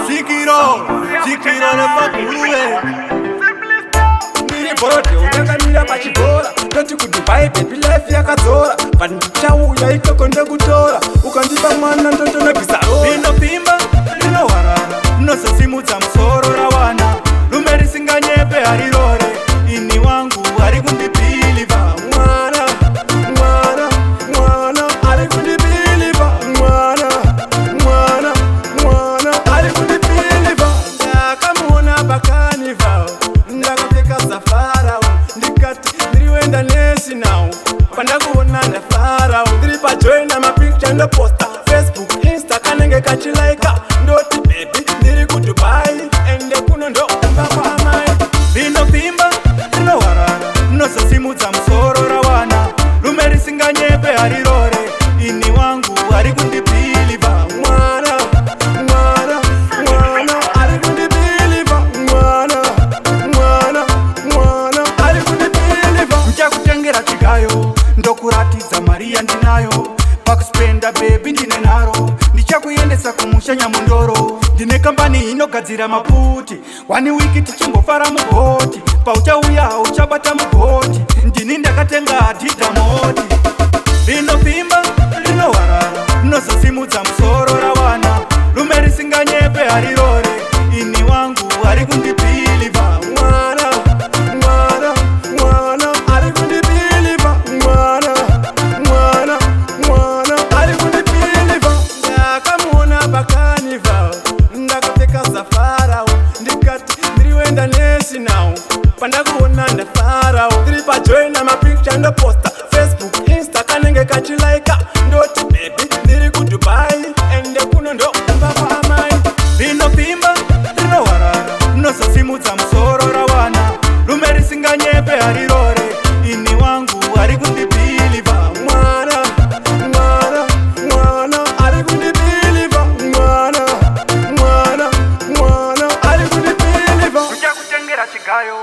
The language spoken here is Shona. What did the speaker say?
Zikiro nepakuruwe Miri borote unakamira pachibhora toti kuDubai baby life yakadzora but ndichauya ikoko ndekutora ukandipa mwana ndotonobvisa roho rinopimba rinowarara rinozosimudza musoro rawana rume risinganyepe harirore ini wangu ari kundibhiliva mwana ari kundibhiliva mwana ari kundibhiliva ndakamuona pakanival ndakapfeka zafarao ndikati ndiriwenda nesi now pandakuona ndafarao ndiri pajoina mapicture ndoposta Facebook Insta kanenge kachilaika ndoti baby ndiri kuDubai ende kuno ndoumba kwamai rinopimba rinowarara rinozosimudza musoro rawana rume risinganyepe harirore ini wangu ari kundibhiliva mwana ari kundibhiliva mwana ari kundibhiliva ndichakutengera chigayo ndokuratidza mari yandinayo pakuspenda bebi ndine nharo ndichakuendesa kumusha nyamundoro ndine kambani inogadzira maputi 1 wiki tichimbofara mugoti pauchauya uchabata mugoti ndini ndakatenga dhidhamoti rinopimba rinowarara rinozosimudza musoro rawana rume risinganyepe harirore ini wangu ari kundibhiliva mwana ari kundibhiliva mwana ari kundibhiliva ndakamuona pakanival ndakapfeka zafarao ndikati ndiriwenda nesi now pandakuona ndafarao ndiri pajoina mapicture ndoposta Facebook Insta kanenge kachilaika ndoti baby ndiri kuDubai ende kuno ndoumba kwamai rinopimba rinowarara rinozosimudza musoro rawana rume risinganyepe harirore ini wangu ari kundibhiliva mwana ari kundibhiliva mwana ari kundibhiliva ndichakutengera chigayo